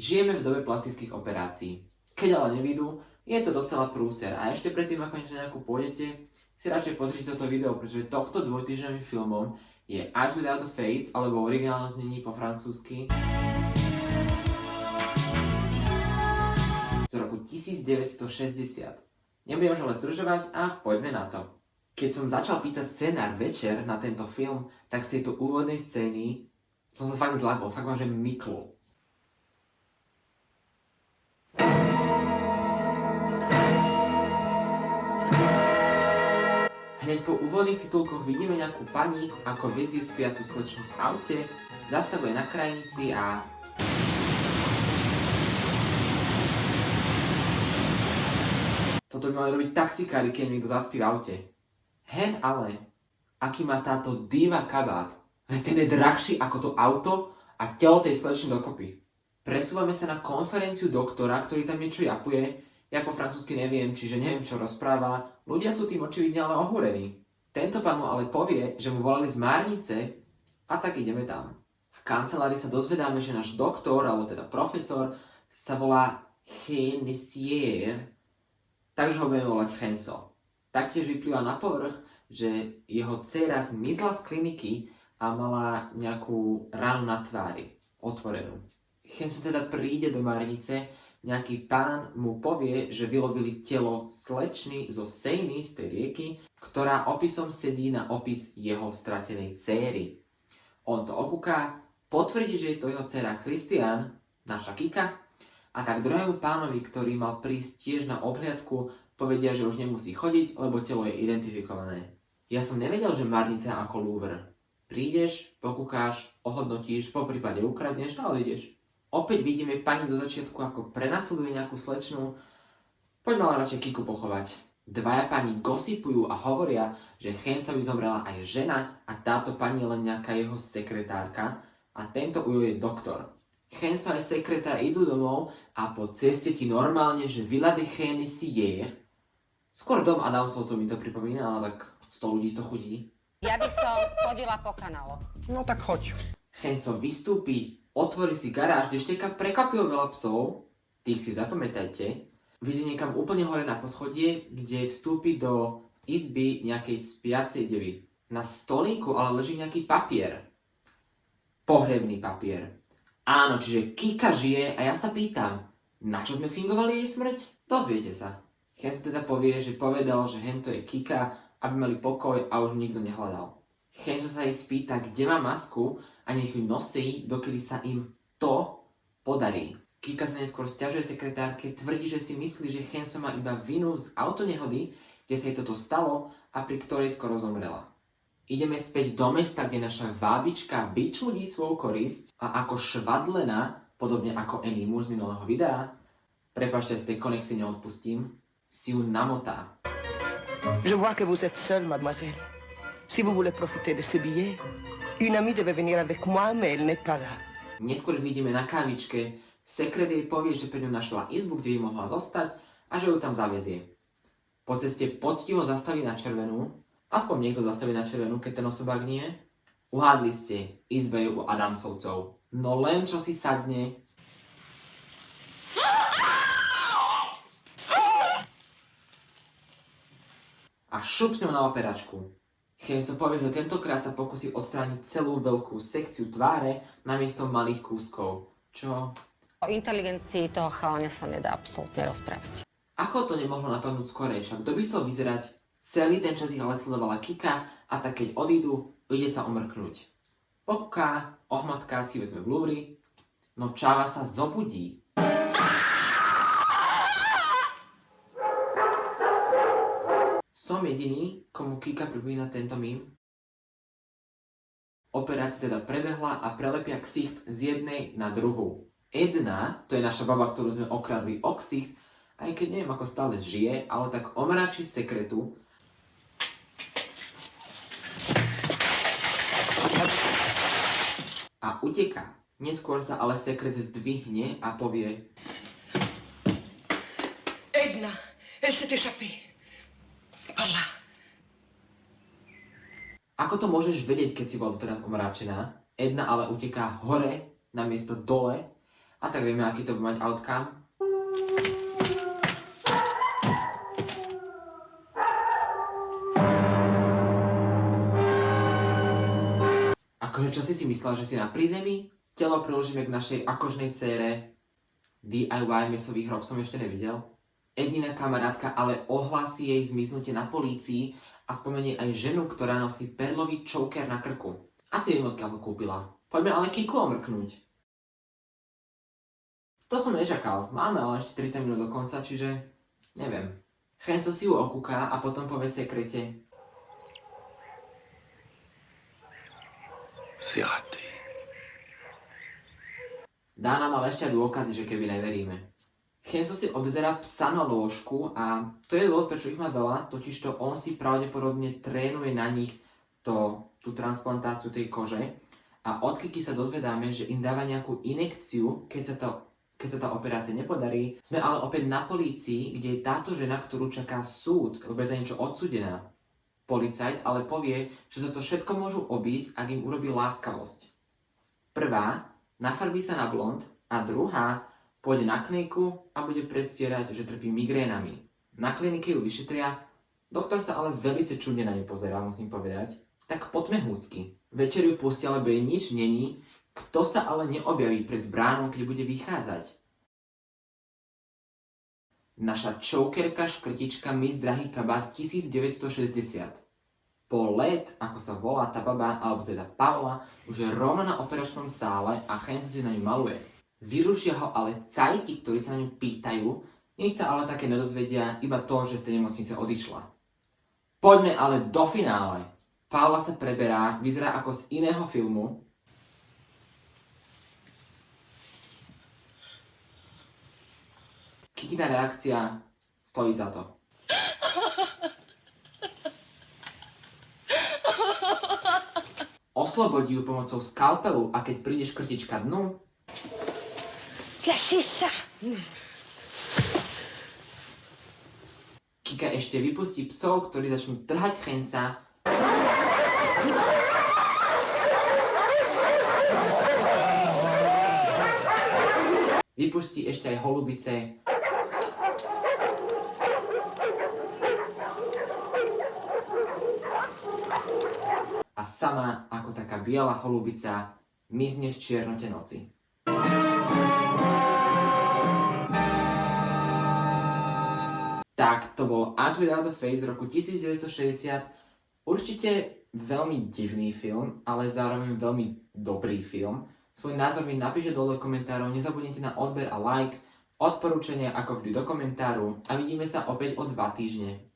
Žijeme v dobe plastických operácií. Keď ale nevidú, je to docela prúser. A ešte predtým, ako niečo nejakú pôjdete, si radšej pozrite toto video, pretože tohto dvojtýždňovým filmom je Eyes Without a Face, alebo originálne znení po francúzsky z roku 1960. Nebudem už ale zdržovať a poďme na to. Keď som začal písať scenár večer na tento film, tak z tejto úvodnej scény som sa fakt zlakol, fakt ma že myklo. Hneď po úvodných titulkoch vidíme nejakú pani, ako vezie spiacu slečnu v aute, zastavuje na krajnici a... Toto by mali robiť taxikári, keď niekto zaspí v aute. Hen ale, aký má táto diva kabát, ten je drahší ako to auto a telo tej slečny dokopy. Presúvame sa na konferenciu doktora, ktorý tam niečo japuje. Ja po francúzsky neviem, čiže neviem, čo rozpráva. Ľudia sú tým očividne ale ohúrení. Tento pán mu ale povie, že mu volali z Márnice a tak ideme tam. V kancelárii sa dozvedáme, že náš doktor, alebo teda profesor, sa volá Hensier, takže ho budeme volať Henso. Taktiež vyplýva na povrch, že jeho dcéra zmizla z kliniky a mala nejakú ranu na tvári, otvorenú. Henso teda príde do Márnice, nejaký pán mu povie, že vylovili telo slečny zo Seiny, z tej rieky, ktorá opisom sedí na opis jeho stratenej céry. On to okúká, potvrdí, že je to jeho dcéra Christian, naša Kika, a tak druhému pánovi, ktorý mal prísť tiež na obhliadku, povedia, že už nemusí chodiť, lebo telo je identifikované. Ja som nevedel, že Márnica ako Louvre. Prídeš, pokúkáš, ohodnotíš, poprípade ukradneš a odídeš. Opäť vidíme pani zo začiatku, ako prenasleduje nejakú slečnu. Poďme ale radšej Kiku pochovať. Dvaja pani gosipujú a hovoria, že Hensovi zomrela aj žena a táto pani je len nejaká jeho sekretárka a tento ujo je doktor. Henso aj sekretár idú domov a po ceste ti normálne, že Villa de Hensier. Skôr dom Adamsovcov mi to pripomína, ale tak 100 ľudí to chudí. Ja by som chodila po kanáloch. No tak choď. Henso vystúpi, otvorí si garáž, kde šteka prekvapilo veľa psov, tých si zapamätajte, vyjde niekam úplne hore na poschodie, kde vstúpi do izby nejakej spiacej devy. Na stolíku ale leží nejaký papier. Pohrebný papier. Áno, čiže Kika žije a ja sa pýtam, na čo sme fingovali jej smrť? Dozviete sa. Henso teda povie, že povedal, že hento je Kika, aby mali pokoj a už nikto nehľadal. Henso sa jej spýta, kde má masku a nech ju nosí, dokedy sa im to podarí. Kika sa neskôr sťažuje sekretárke, tvrdí, že si myslí, že Henso má iba vinu z autonehody, kde sa jej toto stalo a pri ktorej skoro zomrela. Ideme späť do mesta, kde naša vábička vyčudí svoju korisť a ako švadlená, podobne ako Annie Moore z minulého videa, prepáčte, z tej konexie neodpustím, si ju namotá. Je vois que vous êtes seule, mademoiselle. Si vous voulez profiter de ce billet, une amie devait venir avec moi, mais elle n'est pas là. Neskôr vidíme na kávičke, sekret jej povie, že pre ňu našla izbu, kde by mohla zostať a že ju tam zavezie. Po ceste poctivo zastaví na červenú, aspoň niekto zastaví na červenú, keď ten osobák nie. Uhádli ste, izba je u Adamsovcov. No len čo si sadne, a šup s ňou na operačku. Henso povie, že tentokrát sa pokusí odstrániť celú veľkú sekciu tváre namiesto malých kúskov. Čo? O inteligencii toho chalania sa nedá absolútne rozprávať. Ako to nemohlo napadnúť skorej? Však kto by chcel vyzerať? Celý ten čas ich ale sledovala Kika a tak keď odídu, ide sa omrknúť. Pokúká, ohmatká si vezme v Louvre, no čáva sa zobudí. Som jediný, komu Kika pripomína tento mím. Operácia teda prebehla a prelepia ksicht z jednej na druhú. Edna, to je naša baba, ktorú sme okradli o ksicht, aj keď neviem, ako stále žije, ale tak omračí sekretu. A uteká. Neskôr sa ale sekret zdvihne a povie: Edna, elle s'est échappée. Par là. Ako to môžeš vedieť, keď si bola doteraz omráčená? Edna ale uteká hore namiesto dole A tak vieme, aký to bude mať outcome. Akože čo si myslela, že si na prízemí? Telo priložíme k našej akožnej dcére. DIY mesový hrob som ešte nevidel. Edina kamarátka ale ohlási jej zmiznutie na polícii a spomenie aj ženu, ktorá nosí perlový choker na krku. Asi viem, odkiaľ ho kúpila. Poďme ale Kiku omrknúť. To som nečakal. Máme ale ešte 30 minút do konca, čiže neviem. Chenco si ju okúká a potom povie sekrete. C'est raté. Dá nám ale ešte aj dôkazy, že keby neveríme. Chenco si obzerá psa na lôžku a to je dôvod, prečo ich má veľa, totižto on si pravdepodobne trénuje na nich tú transplantáciu tej kože a od Kiki sa dozvedáme, že im dáva nejakú inekciu, keď sa tá operácia nepodarí. Sme ale opäť na polícii, kde je táto žena, ktorú čaká súd, lebo je za niečo odsúdená. Policajt ale povie, že toto všetko môžu obísť, ak im urobí láskavosť. Prvá nafarbí sa na blond a druhá pôjde na kliniku a bude predstierať, že trpí migrénami. Na klinike ju vyšetria, doktor sa ale veľmi čudne na ňu pozerá, musím povedať. Tak poďme húcky. Večer ju pustia, lebo jej nič není, kto sa ale neobjaví pred bránou, keď bude vychádzať. Naša chokerka škrtička Miss Drahý kabát 1960. Po let, ako sa volá tá baba, alebo teda Paula, už je rovno na operačnom sále a Chenco si na ňu maluje. Vyrušia ho ale cajti, ktorí sa na ňu pýtajú, nič sa ale také nedozvedia, iba to, že z tej nemocnice odišla. Poďme ale do finále. Paula sa preberá, vyzerá ako z iného filmu. Kikina reakcia stojí za to. Oslobodí ju pomocou skalpelu a keď príde škrtička dnu, Kika ešte vypustí psov, ktorí začnú trhať Chenca. Vypustí ešte aj holubice. A sama, ako taká biela holubica, mizne v čiernote noci. Tak, to bol Us Without a Face z roku 1960. Určite veľmi divný film, ale zároveň veľmi dobrý film. Svoj názor mi napíšte dole do komentárov, nezabudnite na odber a like, odporúčania ako vždy do komentáru a vidíme sa opäť o 2 týždne.